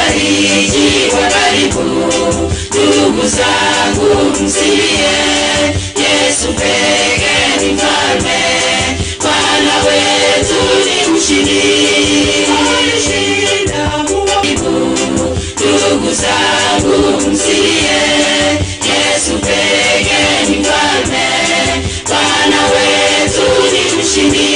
mfariji wa karibu. Ndugu zangu msilie, Yesu pekee ni mfalme, Bwana wetu ni mshindi. Ndugu zangu msilie, Yesu pekee ni mfalme, Bwana wetu ni mshindi.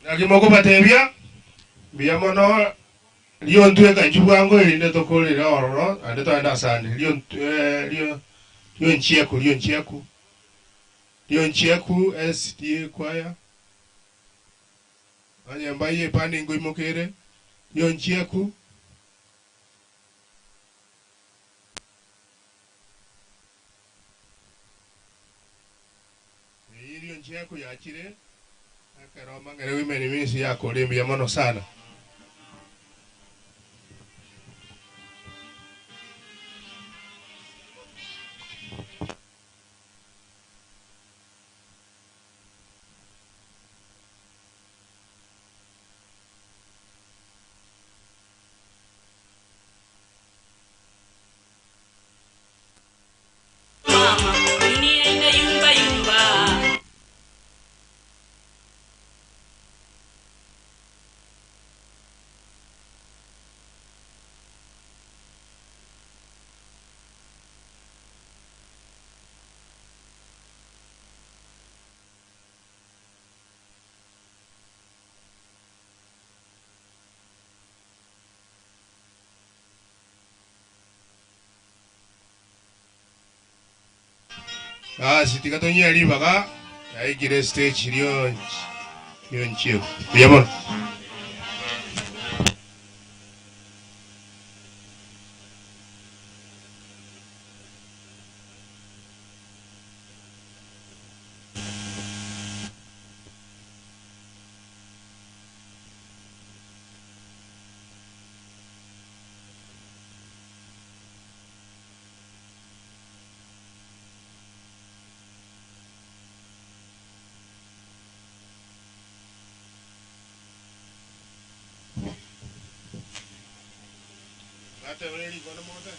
Agimoko batebia biamono lion tueka jubango ilinde tokolera ororo ande to anda sande lion chieku SDA kwaya anyambaye pani ngoi mokere lion chieku ya chire akaro mangere women misi yako limbi ya mono sana. Sitika tonya libaga ai gire stage lion chio yamon Ate weli kono mote.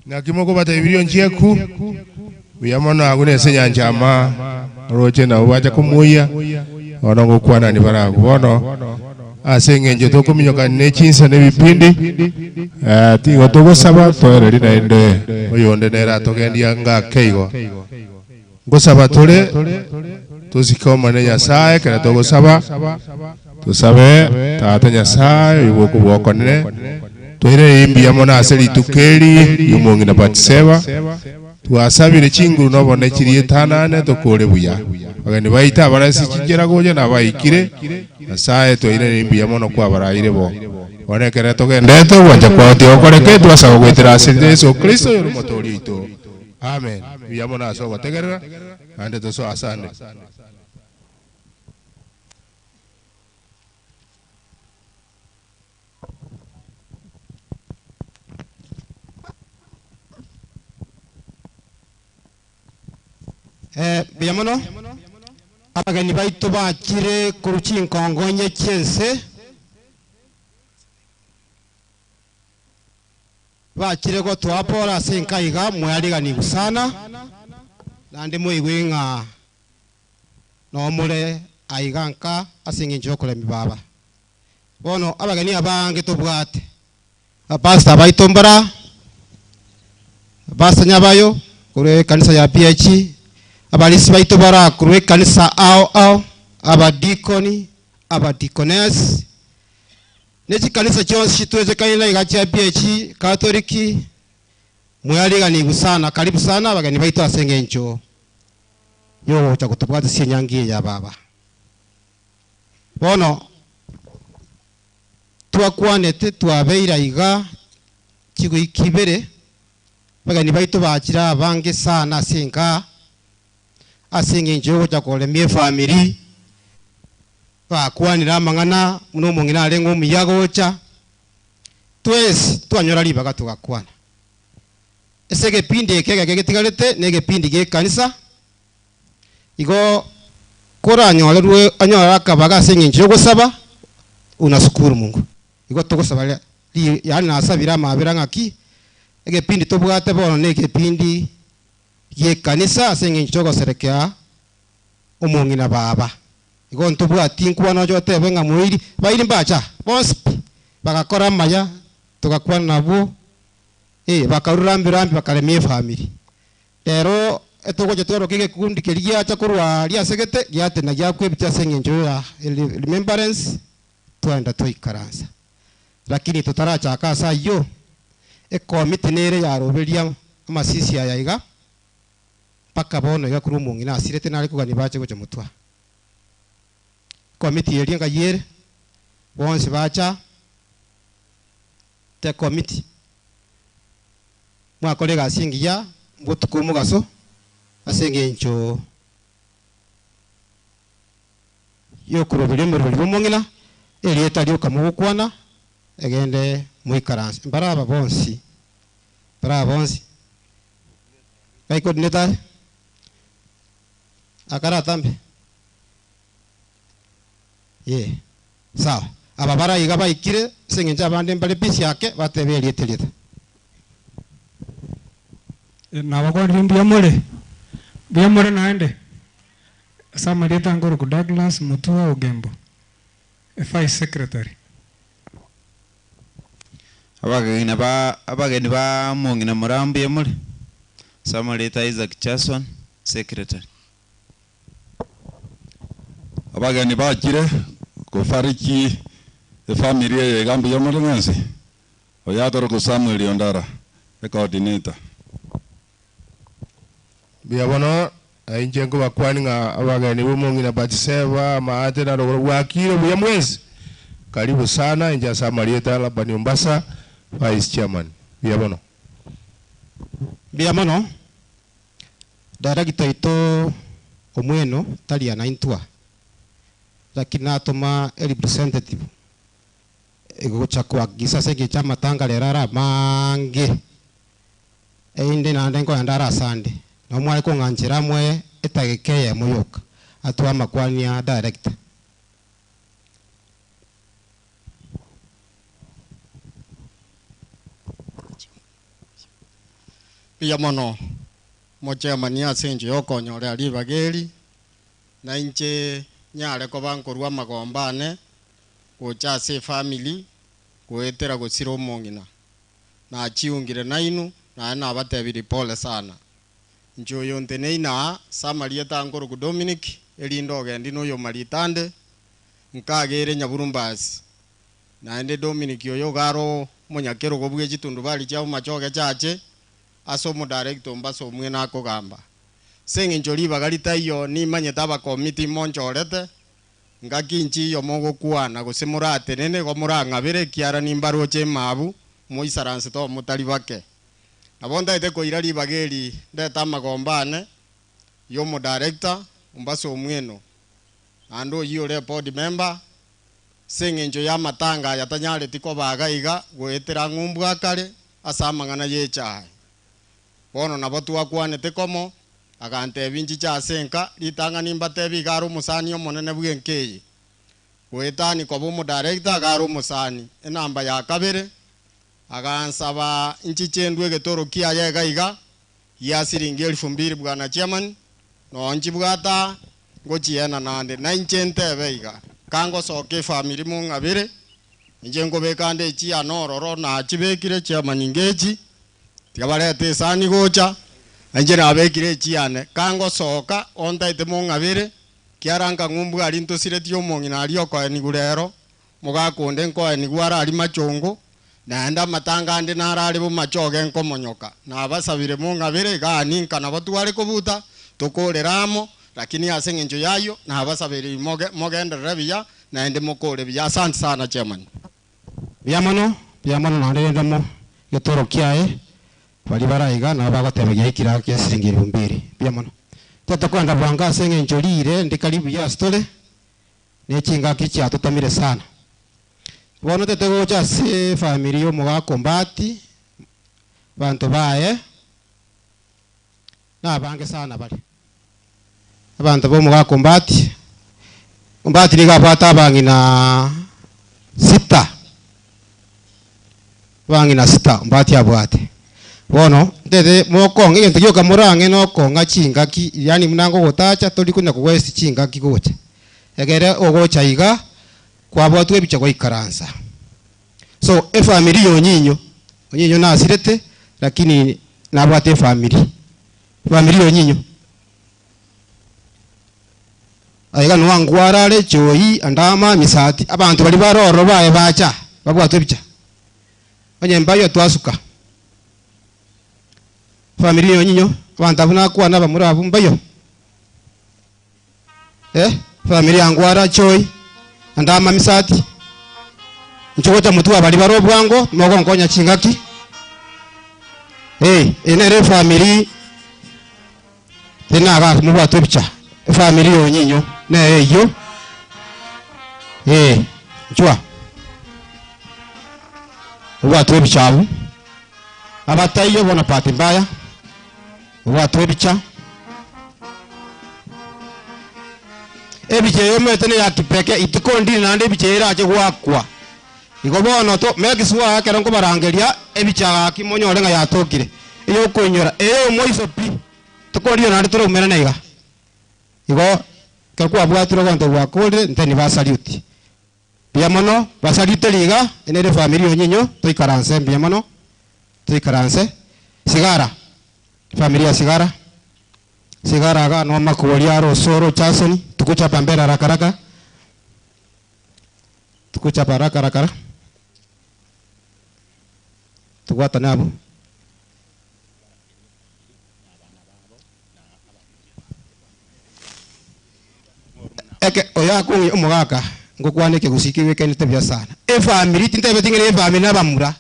na kimoko batebiri oncheku biyamona agune senyanjama roche na wacha kumuya onongo kwana ni baragu bono asengenje tokuminyoka nechinsa nebipindi tigo togosaba toereri naende oyonde nera togendia ngakeigo ngosaba tole tusikomane Nyasaye kana togosaba tusabe tata Nyasaye iboko bokone toire imbi yamona aseli tukeri yumongi na batseba tuasabire chinguru nobone chiri tanane tokore buya bagani baita barasi chigera goje na baikire Nyasaye toire imbi yamono kwa baraire bo onekere togendeto wacha kwoti okoreke twasaba gwetera aseli Yesu Kristo yorumotori ito amen yamona asogo tegerera ande toso asande biyamono abageni baitu bakire ku rukinkongo nyekense bakire go twapora senkaiga mwariga busana nandi muigwinga no mure aiganka asinginje okuremi baba bono abageni abange tubwate pastor baitombara basanya bayo kure kanisa ya PH abalisi baitu bara kure kanisa ao abadikoni abadikones nechi kanisa chonsi chitweze kaina igacha PH Katoliki mwaliga busana karibu sana abageni baitu asengencho yo cha kutubwata sinyangi ya baba bono twakwanete twabeira iga kigo ikibere bagani baitu bakira abange sana singa asengencho cha kolemie family bakwanira mangana muno mungina alengo muyago cha twese twanyora libaga tugakwana esege pindi kege getigalete nege pindi ge kanisa igo kora anyolerwe anyora kabaga sengencho gusaba unashukuru Mungu igo tugusaba yani nasabira mabira ngaki ege pindi tobwate bono nege pindi ye kanisa sengencho goserekea umungina baba igo ntubwati nkuwana jote benga muiri bairi mbacha bos bagakora maya tugakwana nabo bakarurambirambi bakaremie family rero etogoje twaro kige kundi kiriya chakurwa ria segete gyate na gyakwebita sengenjo ya remembrance twanda toikaransa lakini tutaracha kasa yo committee nere ya roberia amasisi ya iga paka bono ya kurumungi na asirete nari kugani bache goje mutwa committee yeringa yere bonse bacha te committee mwakolega asingiya mbutukumu gaso asengencho yokurobire muri bomongina elieta lyoka mukwana egende muikaranse baraba bonsi baiko dineta akara tambe sawa ababara iga baikire sengenja abande mbale pisi yake batebe elieta na wakondri biyamore naende samarita ngoro ku Douglas Mutua Ogembo Vice Secretary abageni ba mungina murambi yamule samarita Isaac Jason Secretary abageni bakire kufariki familia ya gambi yamule ngense oyatoro ku Samuel Ondara coordinator biyabono injengo bakwani nga abageni bumungi na batiseba maate na wakiro buyamwezi karibu sana inja Samarieta la Banyumbasa Vice Chairman biyabono director ito omweno talia na intua lakini atoma representative ego chakwa gisa sege chama tanga lerara mange inde na ndengo ndara sande no mwali ko nganjira mwe etagekeye muyoka atwa makwania director pia mono mochemani asenje okonyore ali bageri na inche nyare ko bankorwa magombane gocha se family goetera gosira omongina na achiungire nainu na abatebiri pole sana njoyo nteneina samaria tangoro ku Dominic elindo gendi no yo maritande nkagere nyaburumbasi na ende Dominic yoyo garo munyakero gobwe gitundu bali cya machoge chache aso mu director mbaso mwe nako gamba senge njoli bagalita iyo ni manyeta ba committee monchorete ngakinchi yo mogo kuana gosemurate nene go muranga bere kiara nimbaro che mabu moisaranse to mutali bake abonda ite ko irali bageli ndeta magombane yo mu director mbaso mweno ando iyo le board member senge njo ya matanga yatanyale tiko bagaiga goetera ngumbwa kale asamangana yecha bono nabatu wakwane tekomo agante binji cha senka litanga nimba tebi garo musani omonene bwenkeyi goetani ko bo mu director garo musani enamba ya kabere agansaba inchi chendwe getoro kia yegaiga ya siringi 2000 bwana chairman no nchi bwata gochiena nande na inchente beiga kango soke family mungabire injengo bekande chi anororo na chibekire chairman ngechi tigabarete sani gocha anjera abekire chi ane kango soka onda ite mungabire kiaranga ngumbu ali ntosire tio mongina ali oko ni gurero mugakunde nko ni gwara ali machongo na anda matanga ande narali bo machoge nko monyoka na abasabire mungabire ga ninka na batuwale kubuta tokoleramo lakini asenge njo yayo na abasabire mogenda rabia na ende mokole bya asante sana chairman byamano na ndendamo yotoro kiae bali baraiga na bagatebya ikira kya siringi 2000 byamano tata kwanda bwanga asenge njolire ndi karibu ya stole ne chinga kichi atutamire sana bono tete gocha se family yo muga kombati bantu bae na bange sana bali abantu bo muga kombati liga bata bangi na sita mbati abwate bono tete mokonge gento gyoka murange no konga chingaki yani munango gotacha toli kunya ku west chingaki gocha egere ogocha iga kwa bwatu ebicha kwa ikaransa so family yonyinyo na asirete lakini na bwate family yonyinyo aiga no angwarare choi andama misati abantu bali baroro bae bacha babwatu ebicha onye mbayo twasuka family yonyinyo abantu abuna kwa naba muri abumbayo family angwara choi andama misati nchogota mutu abali baro bwango mogo nkonya chingaki enere family tena ga muba tobicha family yonyinyo na eyo chwa uba tobicha abatayo bona pati mbaya uba tobicha ebiche yometene ya kipeke itikondi nande bichera aje gwakwa igobono to megiswa kero ngo barangeria ebicha kimonyore nga yatokire iyo konyora moiso pi tukorio nande turo umera naiga igo kakwa bwatiro gonto gwakore nteni basaluti biamono basalute liga enere family onyinyo toikaranse biamono toikaranse sigara familia sigara ga no makuoria rosoro chasoni tukuchapa mbera rakaraka tukuchapa rakaraka tukwata nabo eke oya kungi umugaka ngokwanike gusikiwe kenete bya sana family tintebe tingere family nabamura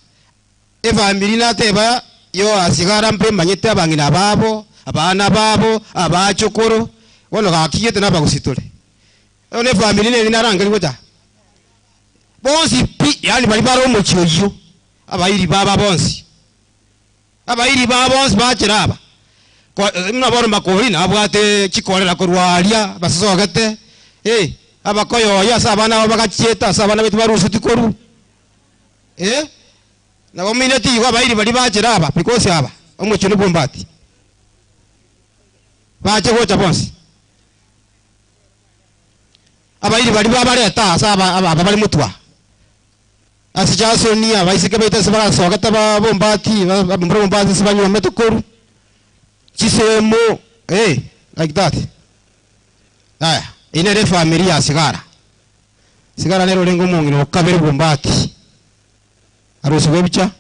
family nateba yo asigara mpe manyete abangina babo abana babo abachokoro wono gakiyete nabagusitole one family ne narangeli gota bonsi pi yani bali baro mu chiyo abayiri baba bonsi bachiraba ko mnaboro makori nabwate chikorera korwalia basogete abakoyo ya sabana bagachieta sabana betu barusu tikoru na bomineti abayiri bali bachiraba because aba omochio ne bombati bache gocha bonsi abairi bari babareta asa aba bari mutwa asijasonia baisike baita sabara sogata ba bombati ba bombati sabanywa metokoru chisemo like that aya ine familia sigara nero lengo mongino kabere bombati arusi webicha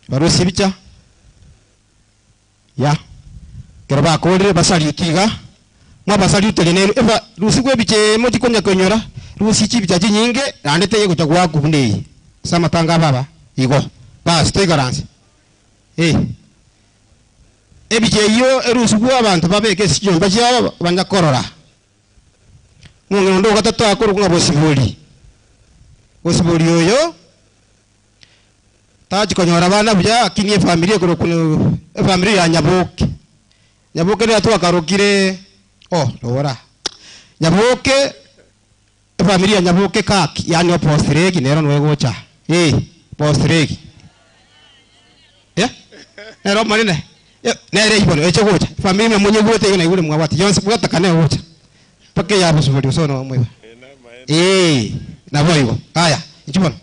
barusi bicha ya keraba kodre basali tiga mwa basali telenero eva rusi webiche moti konya konyora rusi chibicha chinyinge andete yego chagwa kubunde sama tanga baba igo bas tegaransi ebiche iyo erusi kwa abantu babeke sijomba cyaba banja korora mungino ndo gatatu akuru kunga bosiboli oyo taji konyora bana bya akinie familia kuro kuno familia ya Nyaboke ne atu akarukire lora Nyaboke familia ya Nyaboke kaki yani opostreki nero nwegocha postreki nero manine nere ibono echogocha familia mwenye gote na igure mwabati yonse bwata kane gocha pake ya bosiboli usono mwe na boigo haya ichibona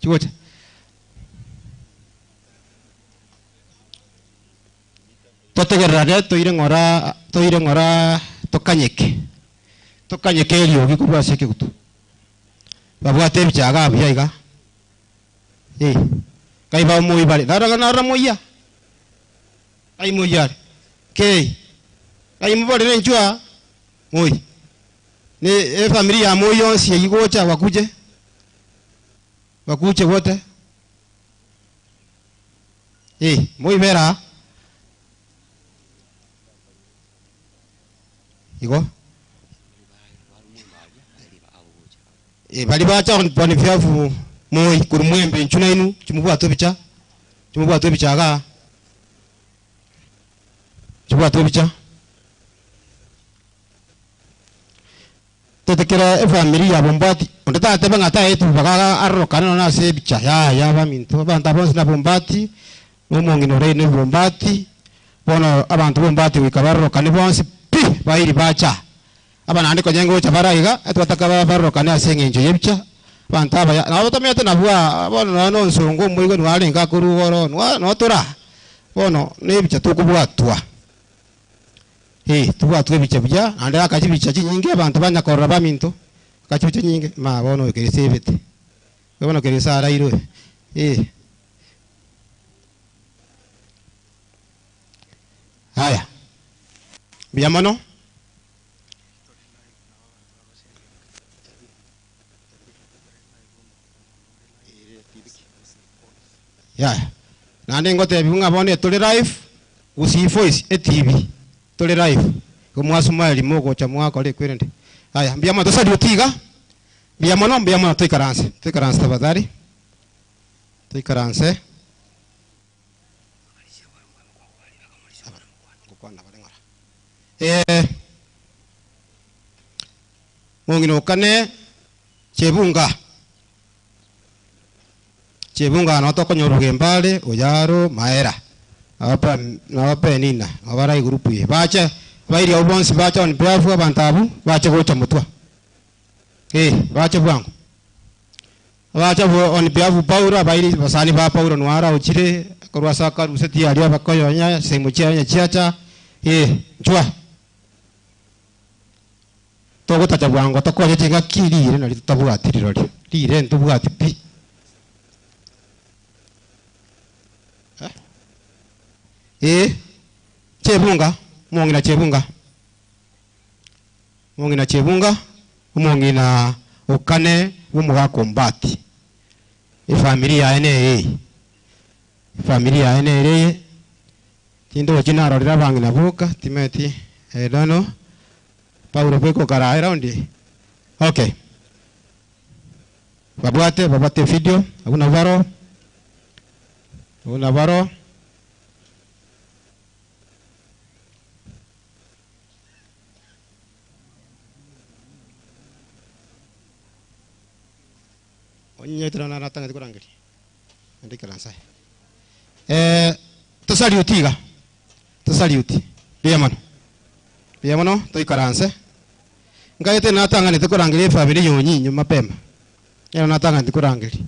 chigocha totegerane toire ngora tokanyeke elio gikubwa sike gutu babwate bichaga byaiga kai ba moi bale nara moya ai moya ai mbole nenjua moi ne familia moyo si yigocha wakuje wote moi vera igo bali bacha on pone fiafu moi kurumwembe nchuna inu chimubwa tobicha aga chimubwa tobicha tetekera familia bombati ondata tebe ngata etu bagaga arro kana na se bicha ya baminto banta bonse na bombati momongino reine bombati bono abantu bombati wikabarro kana bonse bairi bacha abana andi ko nyengo chabaraiga atwataka barro kana asengenje yebicha bantaba ya na botamete na bwa bono no nsongo mwigo nwalenga kuru woro no tora bono nebicha tukubwatwa tuwa bicha bya andi akachibicha chinyinge abantu banyakorra baminto akachibicha nyinge ma bono keresebete bono keresara iro haya biamono nande ngote bibunga bone tuli live usi voice TV tuli live kumwasumali mogo cha mwako le kwende haya biamono tosadi utiga biamono tuikaranse tafadhali tuikaranse mongino kane chebunga no toko nyoruge mbale oyaro maera apa nina abara grupu ye bacha bairi obonsi bacha on beafu abantabu bacha gocha mutwa bacha bwangu bacha on beafu paura bairi basani ba paura nwara uchire korwa saka ruseti alia bakoyo nya semuchia nya chiacha chwa togo tacha bwangu tokoje chinga kirire na litabwatiriro lire ntubwati pi chebunga mongina chebunga mongina okane umuga kombati familia ene tindo chinaro rira bangina buka timeti edano Paulo beko kara around okay babate video una varo onye trana natanga kurangiri andikala sai tusaliutiga tusaliuti bia mono tuikaranse ngaite natanga nitukurangiria family yonyinyu mapema yana natanga nitukurangiria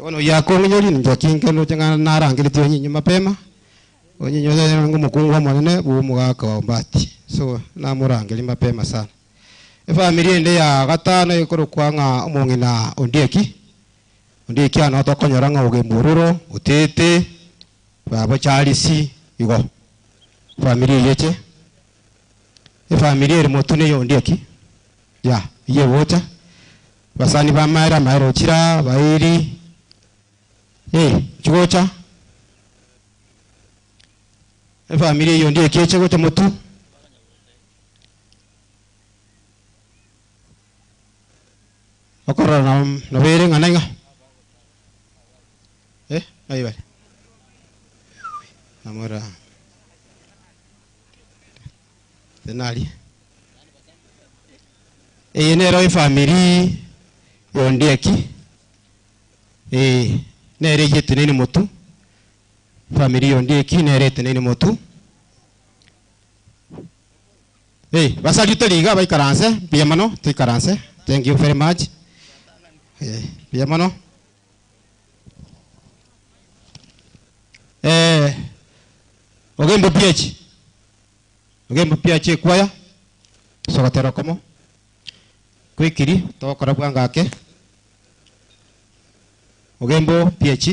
wono yako ngonyori njokinga no changa narangiria yonyinyu mapema onyinyu ngo mukungu mwanene bu mugaka wa mbati so namurangiria mapema sana family ende ya gatano ikoro kwanga omongina ondieki ana tokonyoranga ugemururo utete babo charisi igo family yeche family eri motune yondieki ya iye wocha basani ba mairo chira bairi chigocha family yondieki eche gocha motu okora na bere ngananga ahí vale amora tenali enero family yondieki nere yeteneni motu family yondieki nere teneni motu basalito liga baikaranse biamano tuikaranse thank you very much biamano ogembo PH kwaya sokotero komo kwikiri tokora bwangake ogembo PH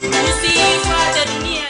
Usifuate dunia.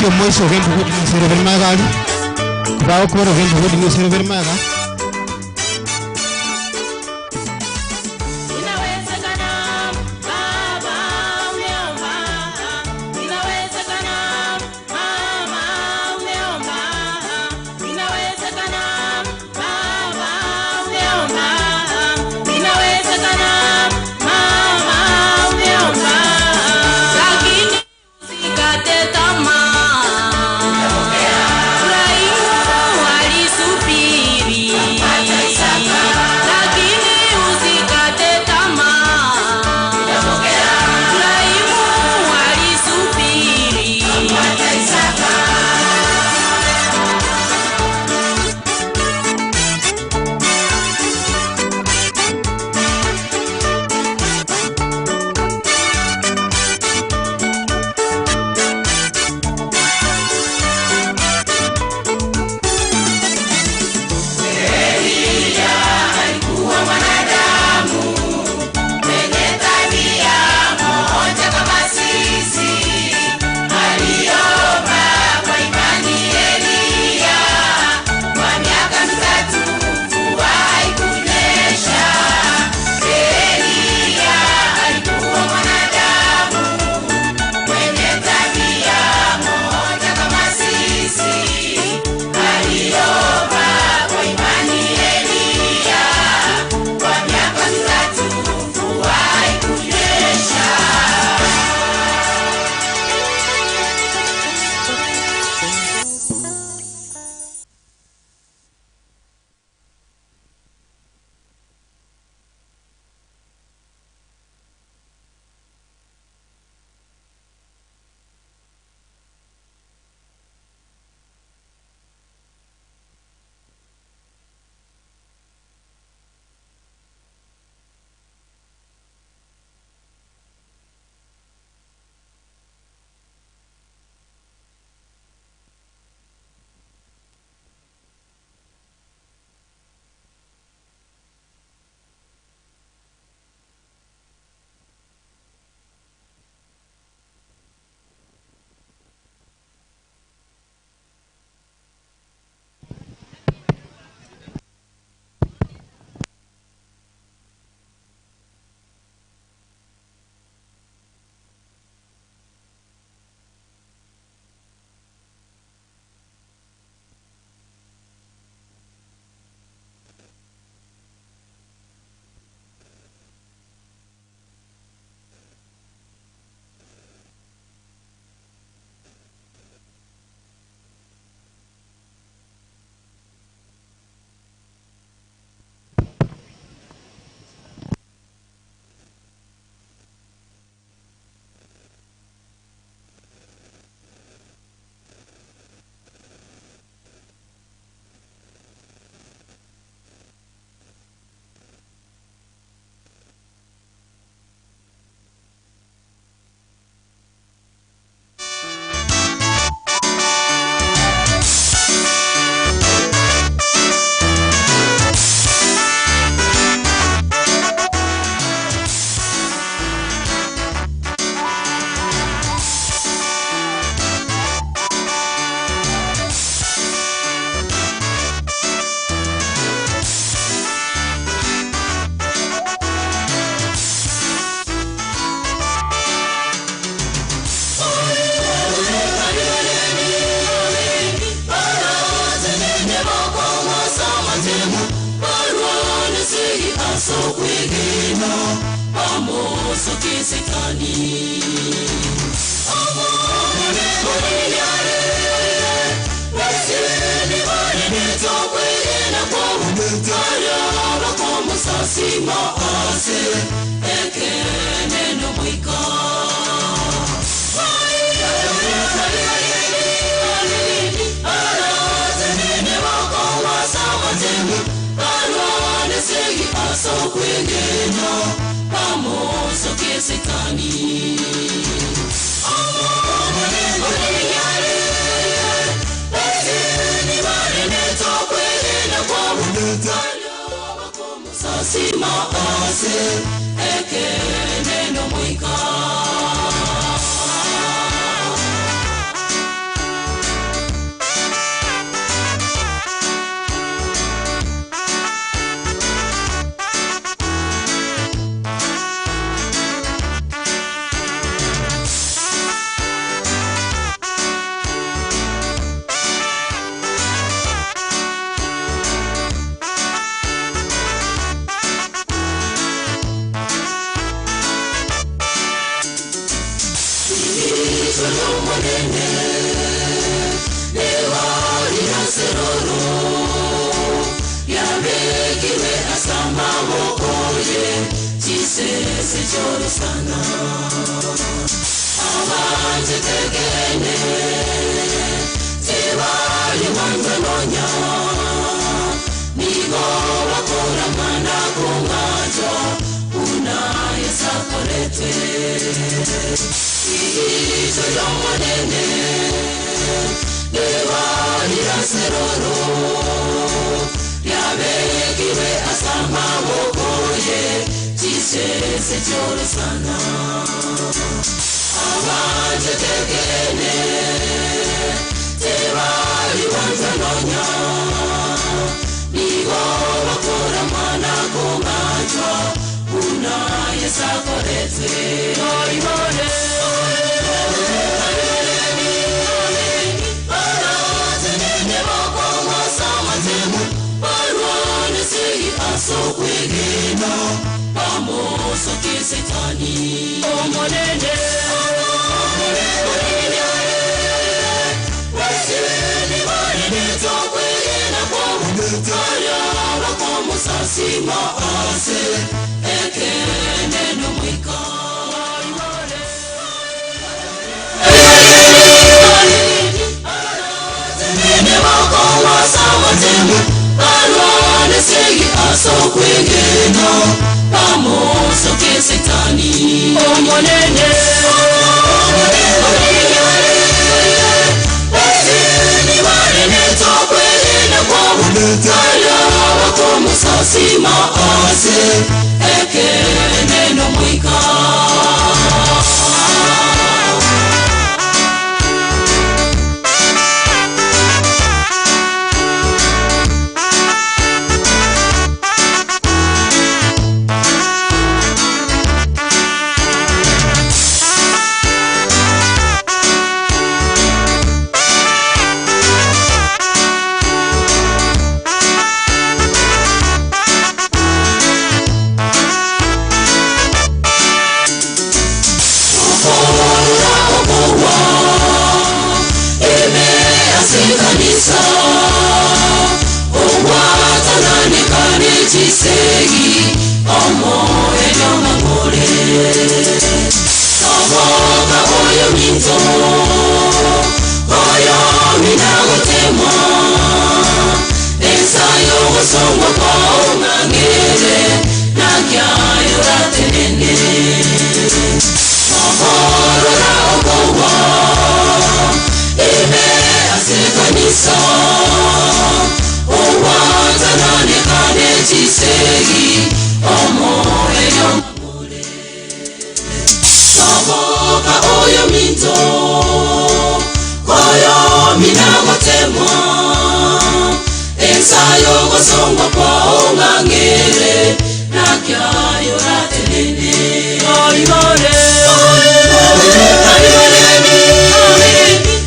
kio moiso gembu hudi ni sere verma gali kubao koro gembu hudi ni sere verma gali asamabokoye chisese chorosana abanje tegene tebali wanzanonya nigo bakora mana kungaja unaye sakorete ijo yomanene debali raseroro yabegiwe asamabokoye chisese chorosana abanje tegene tebali wanzanonya nigo bakora mana kungaja unaye sakorete oibone Sokwegena pamoso kisetani omonene wasini marine tokwegena kwamutaya wakomusasima ase ekene numwika Nene wakowa samatemu Alwane segi aso kwegena pamoso kisetani omonene wasini marine tokwegena kwamutaya wakomusasima ase ekene numwika Chisegi omo enyoma mole Soboka oyo minzo Oyo minagotema Ensayo osongwa kwa ungangere Nagyayo ratenene Sohoro na okowa Eme asekanisa Owatanane kane chisegi omo enyomule Soboka oyo minto Koyo minagotema Ensayo gosongwa kwa ongangere Nakyayo ratelene Oimore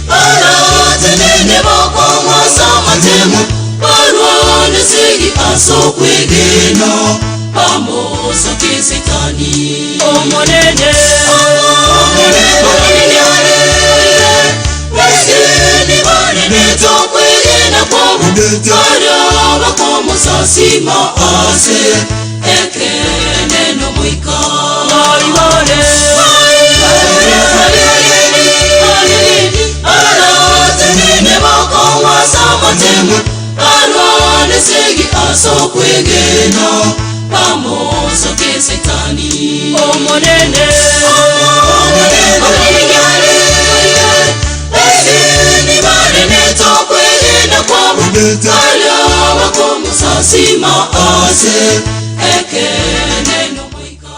Aratenene boko mwasamatemu Alwane segi aso kwegena pamoso kisetani omonene wasini marine tokwegena kwamutaya wakomusasima ase ekene numwika oibone aratenene boko mwasamatemu Alwane segi aso kwegena pamoso kisetani omonene wasini marine tokwegena kwamutaya wakomusasima ase ekene numwika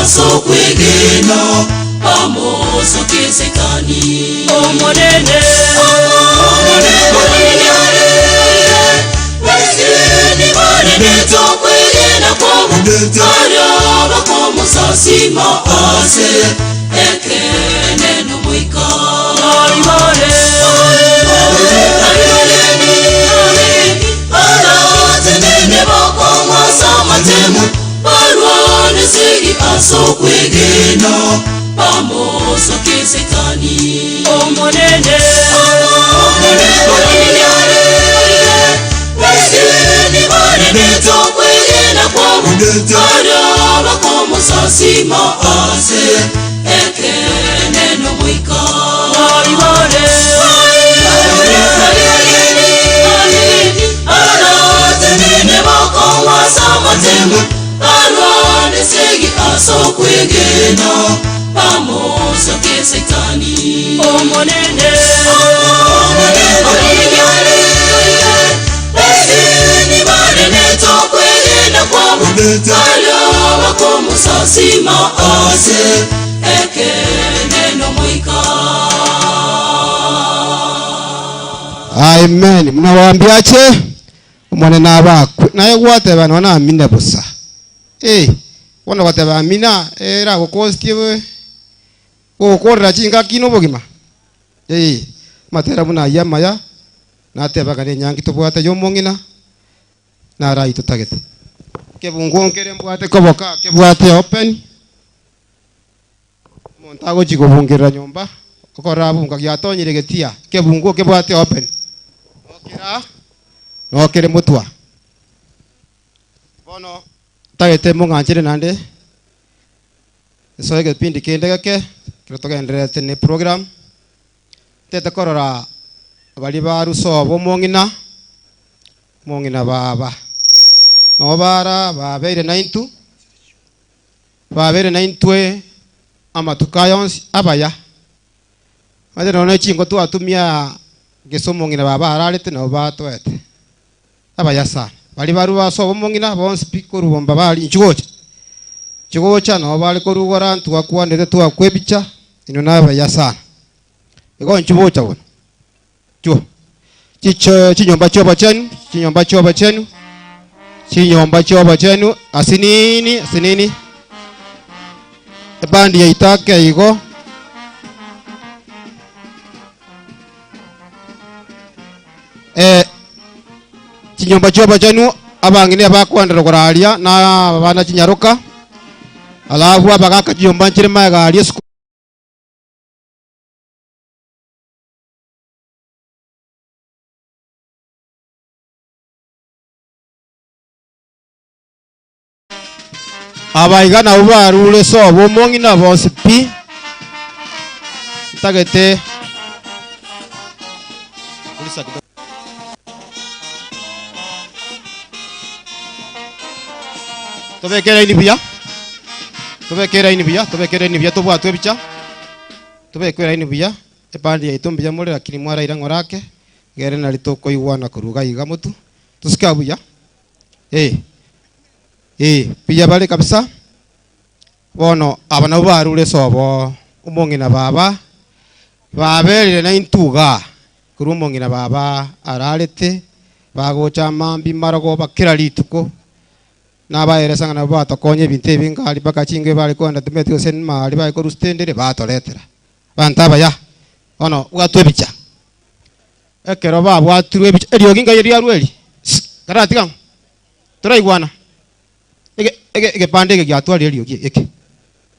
aso kwegena pamoso kisekani omonene Wesini manene tokwegena kwamu Karya bakomu sasima ase Ekene no muika Arimare Aratenene bakomu asamatemu Barwane sigi aso kwegena Pamoso kisekani omonene Wesini manene tokwegena kwamu Karya bakomu sasima ase Ekene no muika Arimare Aratenene bakomu asamatemu Barwane sigi aso kwegena Pamoso kisekani omonene Wesini manene tokwegena kwamu Karya bakomu sasima ase Ekene no muika Amen. Mnawaambiaje? Umone na bakwe. Naye gwateba nona amina busa. Wana wateba amina era gukostie gukorera chinga kino bugima. Matera muna yamaya na teba kane nyangi tubwate yo mongina na rai tutagete. Kebungongere mbwate koboka kebwate open. Montago chikobungera nyomba. Okorabu ngagiyatonyire getia kebungo kebwate open. Okira nokere mutwa bono tagete munganjire nande soege pindi kendegeke kirotogenderete ne program tete korora bali baruso bomongina mongina baba nobara babere 92 babere 92 amatukayons abaya ade none chingo tu atumia gesomongina baba ararete no batwete abayasa bali baru baso bomongina bonse pikuru bomba bali chigocha no bali korugora ntu akwanete tu akwebicha ino na abayasa ego nchibocha wona cho chinyomba choba chenu asinini bandi ya itake igo chinyomba choba chenu abangine abakwandira koralia na bana chinyaruka alafu abagaka chinyomba nchire magalia abaigana ubarure sobo mongina bose pi tagete ulisa tobekera ini bia tobwatwe bicha tobekera ini bia epandi ya itombia muri lakini mwara irango rake gere na litoko iwana kuruga iga mutu tusika buya pia bale kabisa bono abana barure sobo umongina baba babere na intuga kuru umongina baba ararete bagocha mambi marago bakira lituko nabaeresanga nabo batakonye binte bingali bakachinge bali kwenda tumete sen mali bali ko rustendere batoletera bantaba ya ono bwatwe bicha ekero bwatwe bicha elio ginga yeri arweli karati kan turaigwana ege pande ke gyatwali elio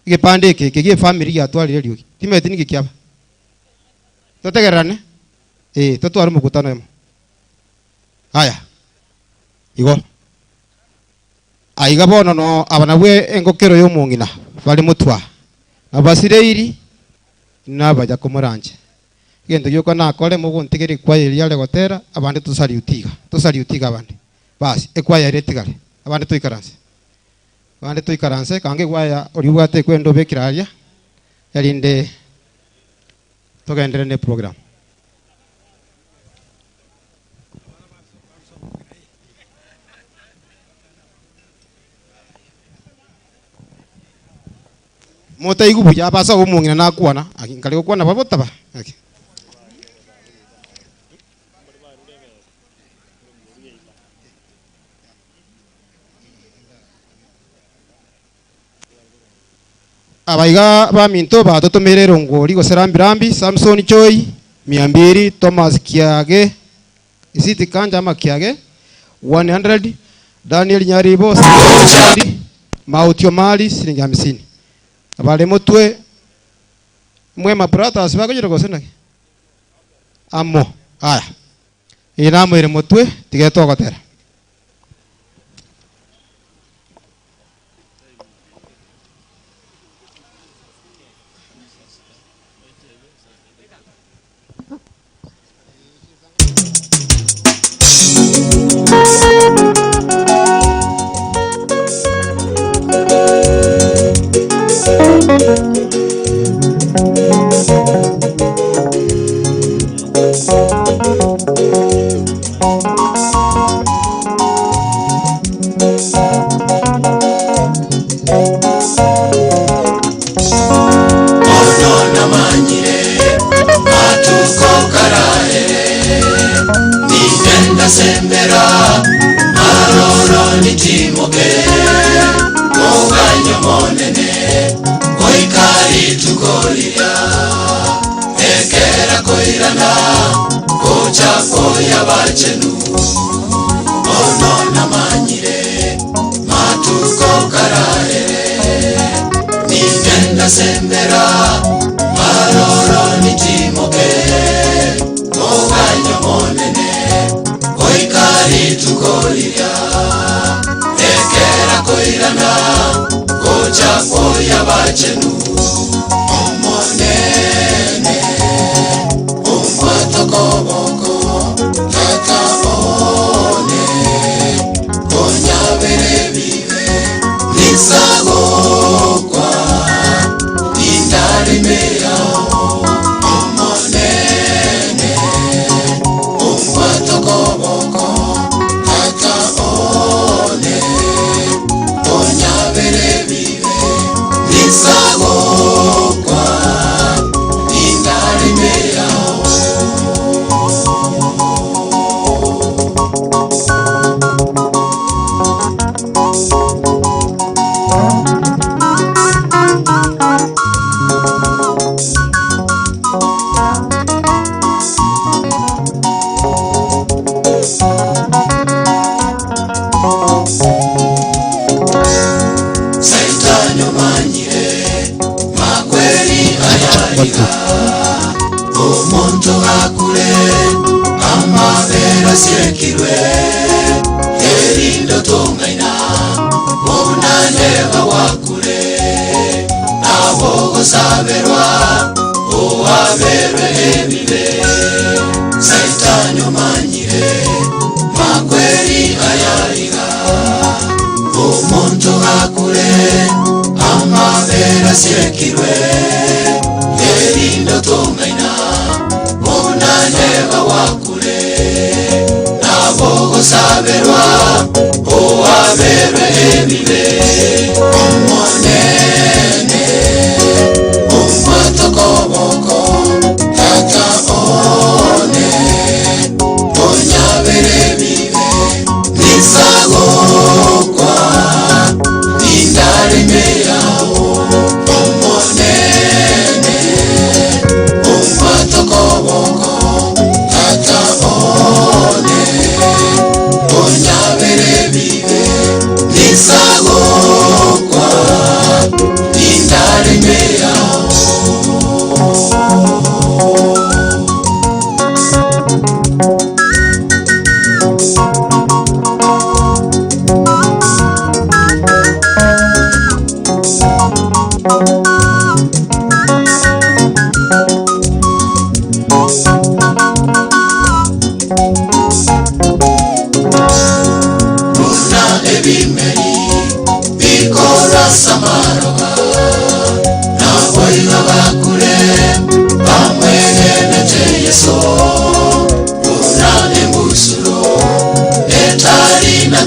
ege pande ke family gyatwali elio timete ni kiaba totegerane totwara mukutano yemo haya igo aiga bono no abana bwe engokero y'omungina bali mutwa abasireiri nabaja kumuranje gendo yuko nakole muguntigiri kwa yale gotera abandi tusaliutiga abandi basi ekwaya iretigale abandi tuikaranse kange gwaya oliwate kwendo bekiralia yalinde togendere ne program mota igubu ya basa umungina na kuana akingale ko kuana babota ba abaiga ba minto ba totomerero ngori go serambirambi Samson Choi 200 Thomas Kiage Isiti Kanja Makiage 100 Daniel Nyaribo Mautio Mali shilingi 50 abale mutwe mwema brothers bakogira gosena amo aya inamo ire mutwe tigetogotera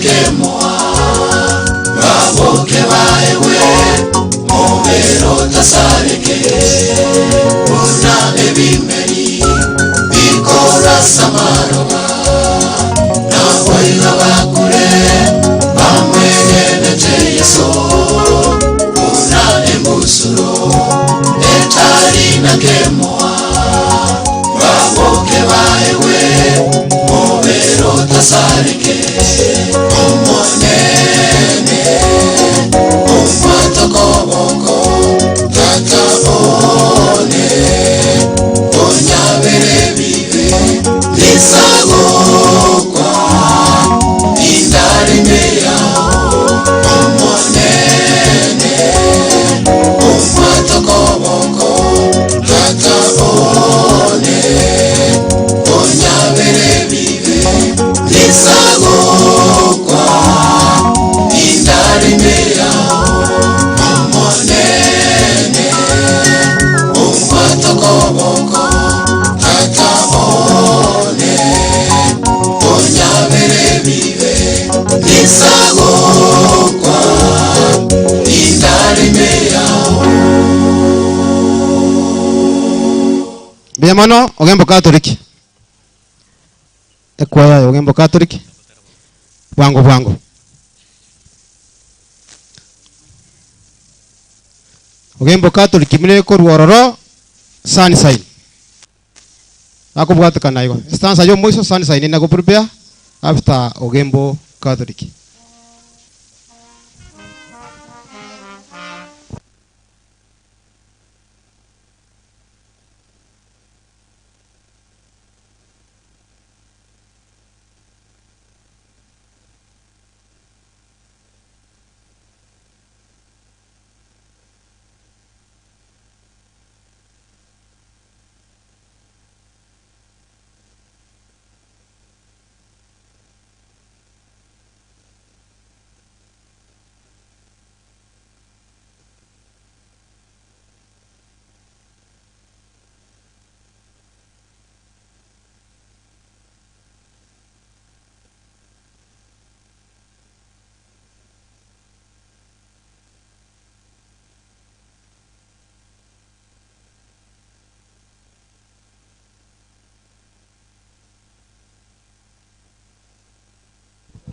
Kemoa, baboke baewe, mobero tasareke una ebimeri bikora samaroba na waila bakure bamwegeneje yeso una emusuro etari na kemoa baboke baewe mobero tasareke omonene omatokoboko tata one onyabere bibe lisagokwa indarime yao omonene omatokoboko tata one onyabere bibe lisagokwa indarime yao omonene omatokoboko tata one onyabere bibe lisagokwa indarime yao. Biyamano ogembo Katoliki. Ekwaya ogembo Katoliki. Bwangu bwangu. Ogembo Katoliki mile ko ruororo sunshine. Ako bwata kanaigo. Stanza yo moiso sunshine na go prepare after ogembo Katoliki.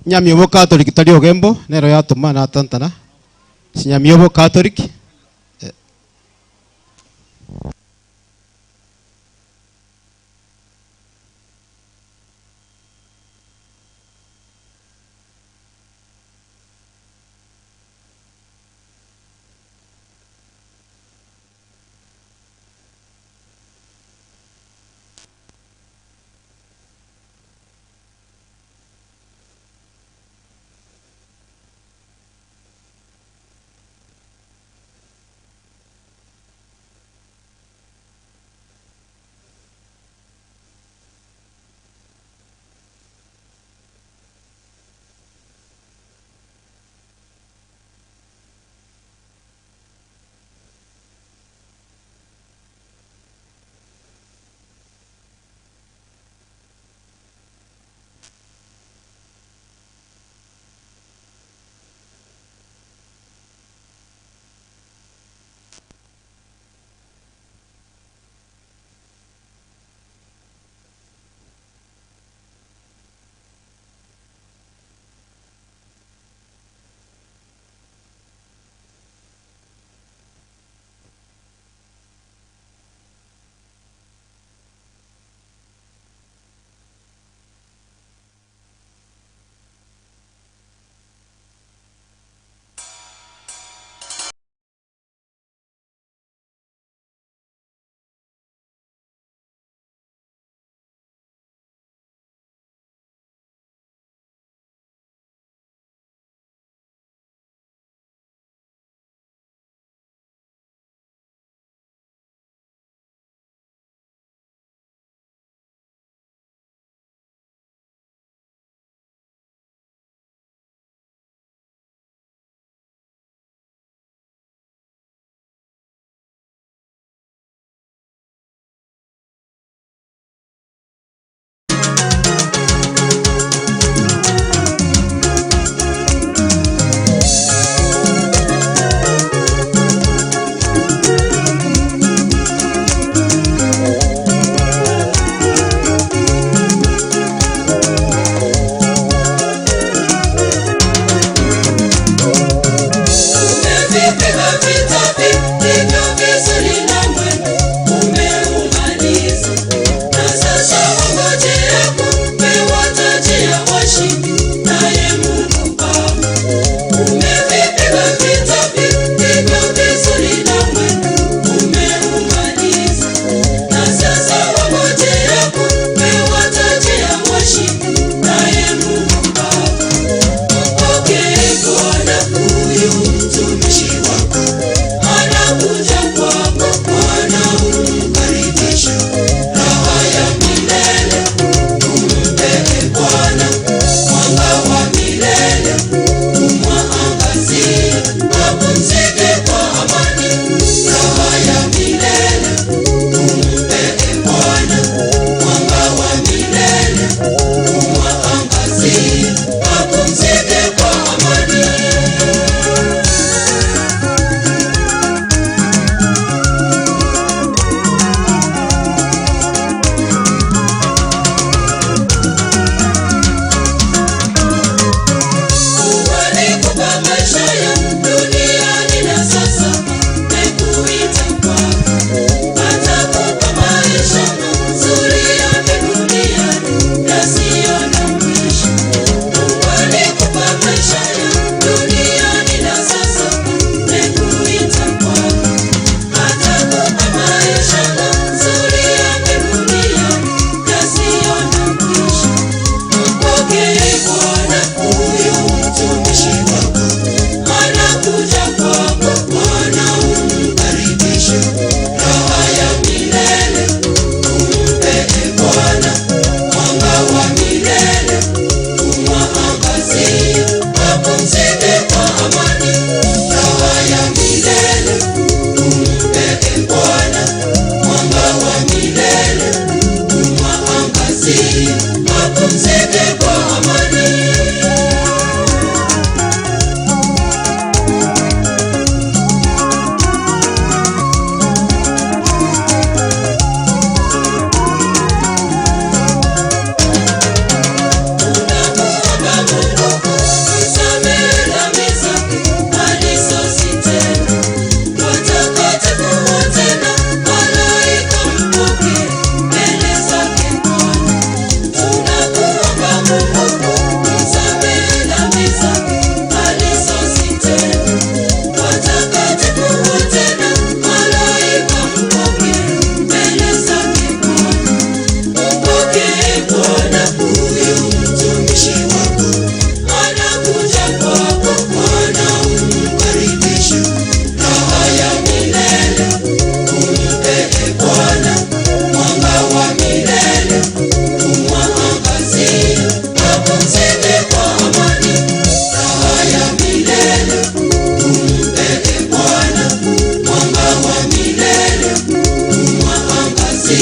Nyamiobo Catholic tali ogembo nero yatuma na tantana sinyamiobo Catholic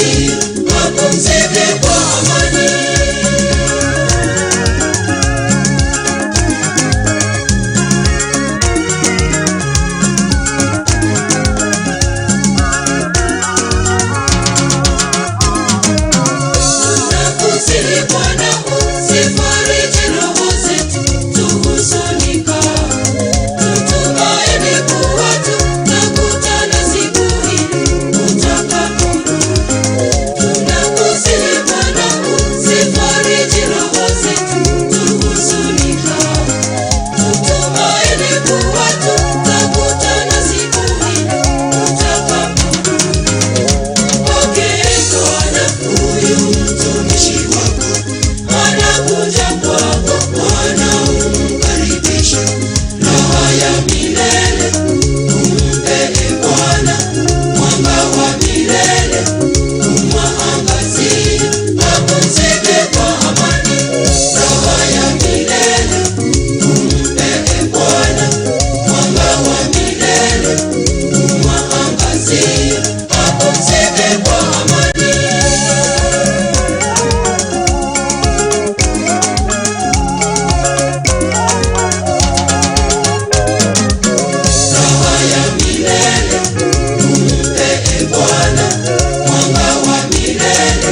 angazia, apumzike kwa amani. Tunakusihi Bwana, usifariji roho zetu, tuhuzunika. Tutumaini kuwa tutakutana siku ile utakaporudi. Tunakusihi Bwana, usifariji roho zetu, tuhuzunika. Tutumaini kuwa tutakutana siku ile utakaporudi. Pokea Bwana huyu mtumishi wako, anakuja kwako. Bwana umkaribishe, raha ya milele umpe Bwana, mwanga wa milele umwangazie, apumzike kwa amani. Raha ya milele umpe Bwana, mwanga wa milele umwangazie, apumzike kwa amani. Raha ya milele umpe Bwana, mwanga wa milele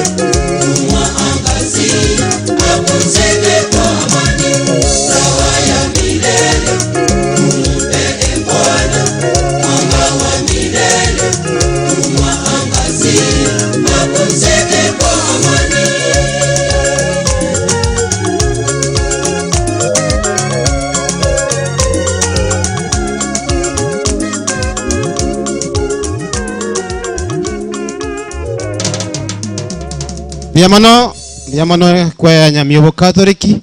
umwangazie, apumzike kwa amani. Raha ya milele umpe Bwana, mwanga wa milele umwangazie, apumzike kwa amani. Biamano kwa nyamiobo Katoliki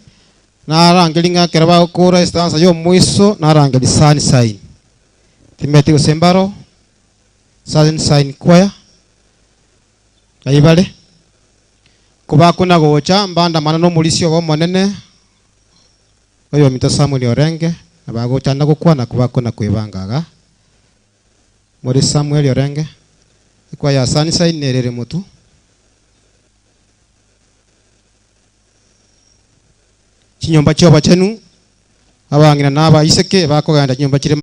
narangelinga keraba ukura estanza yo mwiso narangeli sunshine Timothy Usembaro sunshine choir kaibale kuba kuna gocha mbanda manano mulisio bo monene oyo mito Samuel Orenge abagocha ndagukwana kuba kuna kwibangaga muri Samuel Orenge kwa ya sunshine nerere mutu chinyomba choba chenu abangina naba iseke bakoganda chinyomba chire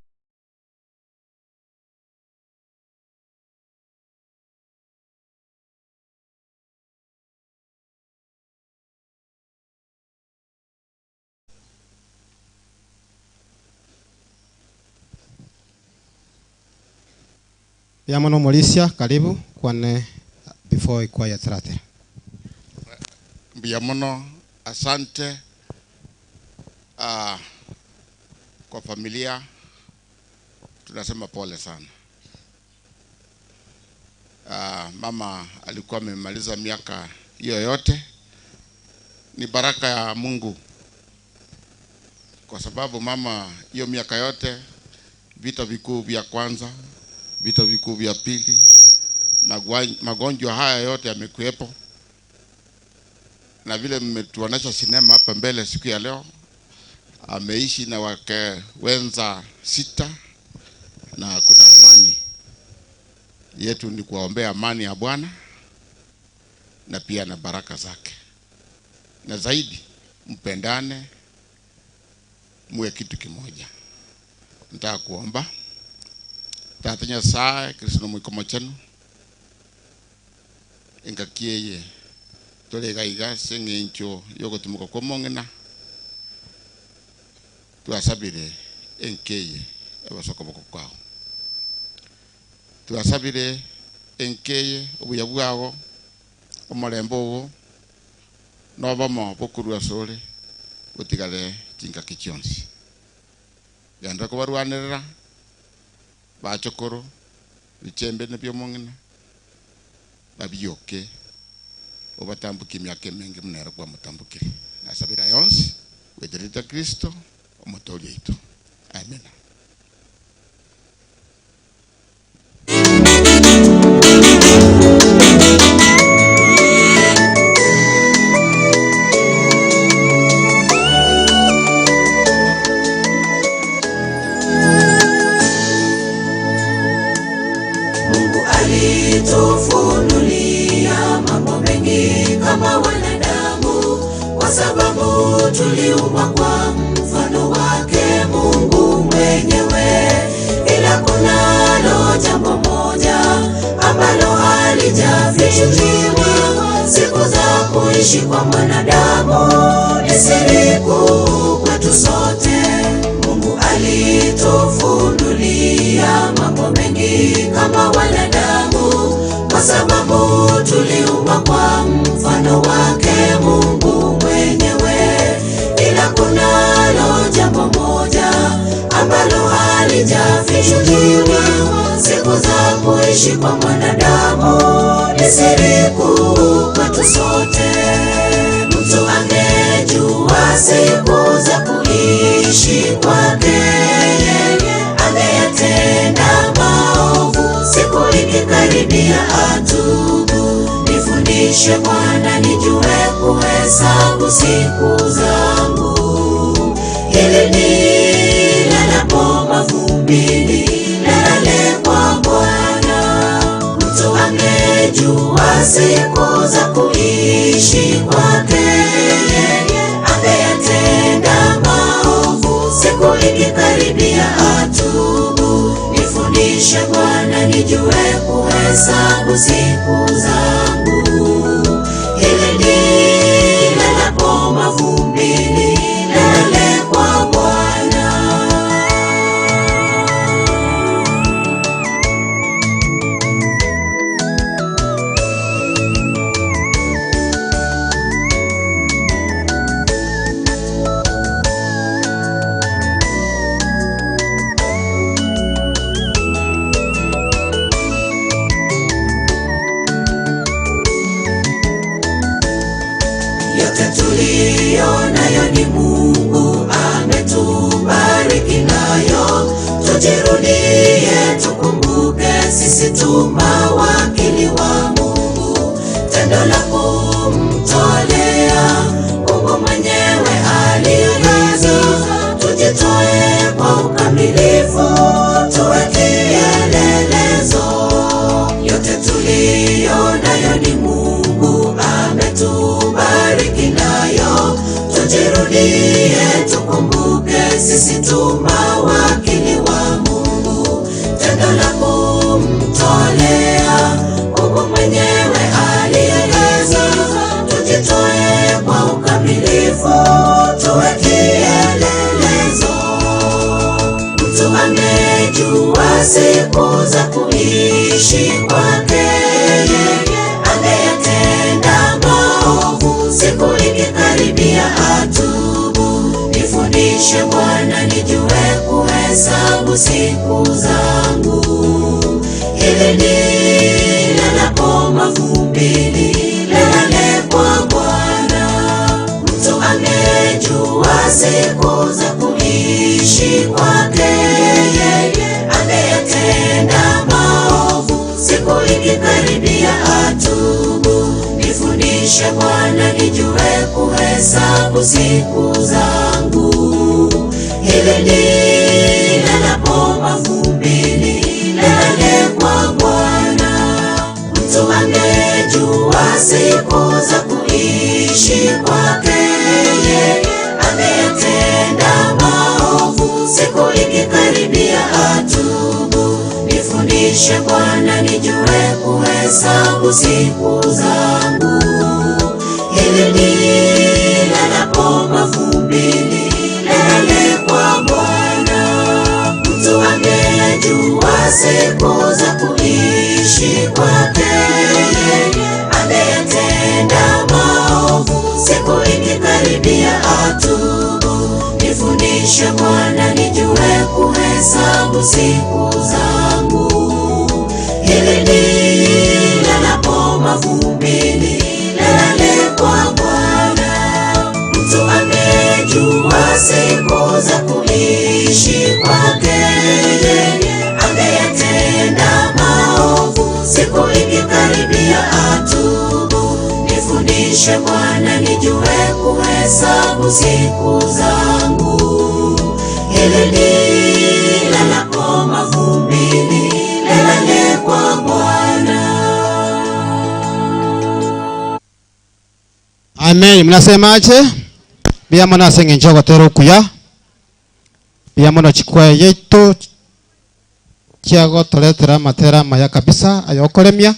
Biamono Mauricia, karibu kwane before ikwaya trate. Biamono, asante kwa familia, tunasema pole sana. Mama alikuwa amemaliza miaka hiyo yote, ni baraka ya Mungu, kwa sababu mama hiyo miaka yote, vita vikuu vya kwanza, vita vikuu vya pili, magonjwa haya yote yamekuepo, na vile mmetuonesha sinema hapa mbele siku ya leo, ameishi na wake wenza 6 na kuna amani. Yetu ni kuwaombea amani ya Bwana na pia na baraka zake, na zaidi mpendane, muwe kitu kimoja. Nataka kuomba tatanya saa Kristo mwikomo chenu ingakieye tole gaiga sengencho yoko tumuko komongena tuasabire enkeye abasoko boko kwao, tuasabire enkeye obuya bwago omolembo obo nobamo bokurwa sole butigale tinga kichonsi yanda ko barwanirira bachokoro bichembe nebyo mongena babyoke obatambuki myaka mingi munera kwa mutambukire nasabira yonsi wedirita Kristo omutoli itu. Amen. Mungu alitufunulia sababu tuliumbwa kwa mfano wake Mungu mwenyewe. Ila kunalo jambo moja ambalo halijafichuliwa, siku za kuishi kwa mwanadamu ni siri kuu kwetu sote. Mungu alitufunulia mambo mengi kama wanadamu, kwa sababu tuliumbwa kwa mfano wake Mungu mwenyewe. Ila kunalo jambo moja ambalo halijafichuliwa, siku za kuishi kwa mwanadamu ni siri kuu kwetu sote. Mtu angejua siku za kuishi kwake, angeyatenda maovu siku ikikaribia atubu. Nifundishe Bwana nijue kuhesabu siku zangu, ili nilalapo mavumbini nilale kwa Bwana. Mtu angejua siku za kuishi kwake, angeyatenda maovu siku ikikaribia atubu. Nifundishe Bwana nijue kuhesabu siku zangu, ili nilalapo mavumbini nilale kwa Bwana. Yote tuliyonayo ni Mungu ametubariki nayo. Tujirudie tukumbuke sisi tu mawakili wa Mungu. Tendo la kumtolea Mungu mwenyewe aliagiza, tujitoe kwa ukamilifu tuwe kielelezo. Yote tuliyonayo ni Mungu ametubariki nayo. Tujirudie tukumbuke sisi tu mawakili wa Mungu. Tendo la kumtolea Mungu mwenyewe aliagiza, tujitoe kwa ukamilifu tuwe kielelezo. Mtu angejua siku za kuishi kwake, angeyatenda maovu siku ikikaribia atubu. Nifundishe Bwana nijue kuhesabu siku zangu, ili nilalapo mavumbini nilale kwa Bwana. Mtu angejua siku za kuishi kwake, angeyatenda maovu siku ikikaribia atubu. Nifundishe Bwana nijue kuhesabu siku zangu, ili nilalapo mavumbini nilale kwa Bwana. Mtu angejua siku za kuishi kwake, angeyatenda maovu siku ikikaribia atubu. Nifundishe Bwana nijue kuhesabu siku zangu, ili nilalapo mavumbini nilale kwa Bwana. Mtu angejua siku za kuishi kwake, angeyatenda maovu siku ikikaribia atubu. Nifundishe Bwana nijue kuhesabu siku zangu, ili nilalapo mavumbini nilale kwa Bwana. Mtu angejua siku za kuishi kwake, angeyatenda maovu siku ikikaribia atubu. Nifundishe Bwana nijue kuhesabu siku zangu, ili nilalapo mavumbini nilale kwa Bwana. Amen. Mnasemaje? Biamona senge njogo tero kuya. Biamona chikwa yeto kiago toletera matera maya kabisa ayokoremia.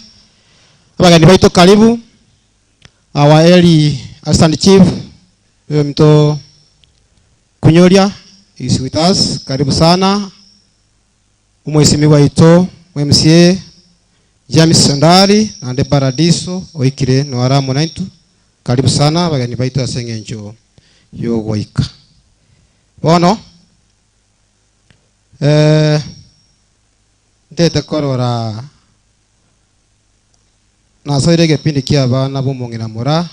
Abageni baito karibu. Our early assistant chief mto Kunyoria is with us. Karibu sana. Umwesimiwa ito MCA James Sandari na Paradiso oikire no aramu naitu. Karibu sana abageni baito asenge njo yo goika. Bono ndete korora na soire kipindi kia bana bumongina mura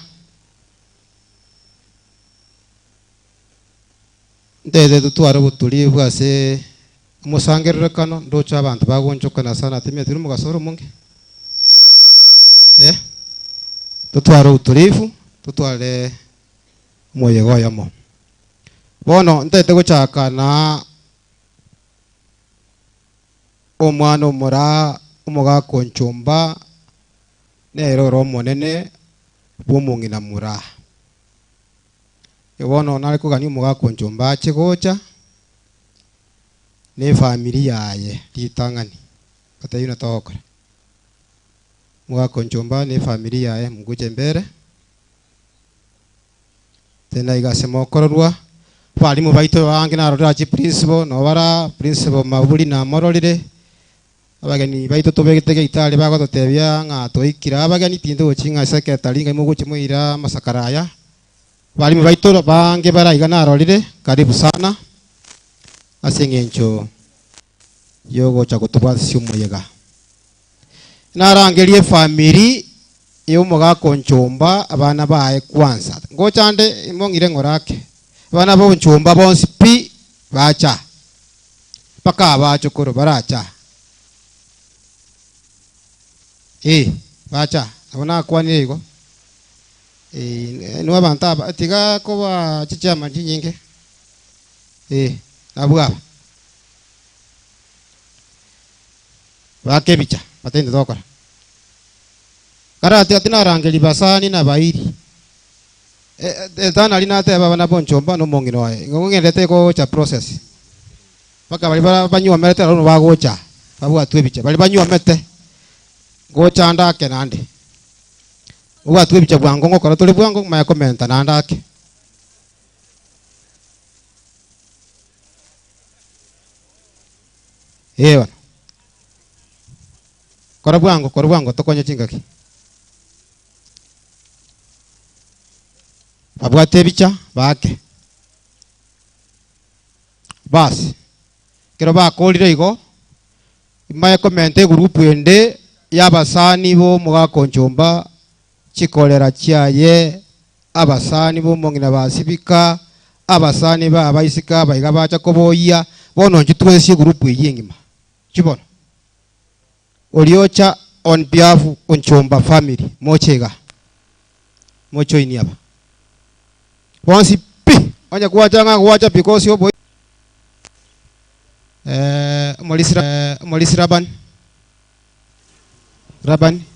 ndete tutwara butulivu ase musangererekano ndocha abantu bagonjokana sana timye turi mugasoro mungi tutwara utulivu tutware moyego yamo bono ndete guchakana omwana omura omuga konchomba neroro monene bumungina mura bono nariko gani omuga konchomba chigocha ne familia yaye litangani atayuna tokora muga konchomba ne familia yaye muguje mbere tena igasemo kororwa bali mu baito bange narora chi principal no bara principal mabuli na mororire abageni baito tobegitege itali bagototebya nga toikira abageni tindo ochinga secretary ngai muguchi muira masakaraya bali mu baito bange bara igana arorire karibu sana asengencho yogo cha kutubwa siumuyega narangerie family yo muga konchomba abana bae kwanza ngochande imongire ngorake abana bo nchomba bonsi pi bacha paka bacho koro baracha bacha abona kwani ego no abanta tiga ko ba chichama chinyinge nabwa bakebicha patende dokora karate atina rangeli basani na bairi tana linate bana bonchomba no mongino ae ngongendete ko cha process paka bali banywa mete no bagocha babwa twebicha bali banywa mete gocha ndake nande uwa twebicha bwango ngokora tuli bwango maya komenta nandake ewa kora bwango tokonye chingaki babwate bicha bake basi kero bakolire igo imaye komente group ende yabasani bo muga konchomba chikolera chiaye abasani bo mongina basibika abasani ba abaisika baiga bacha koboya bono chitwesi group yingima chibona oliocha on behalf onchomba family mochega mocho iniaba once pi onya kuacha because yo boy Molisi Raban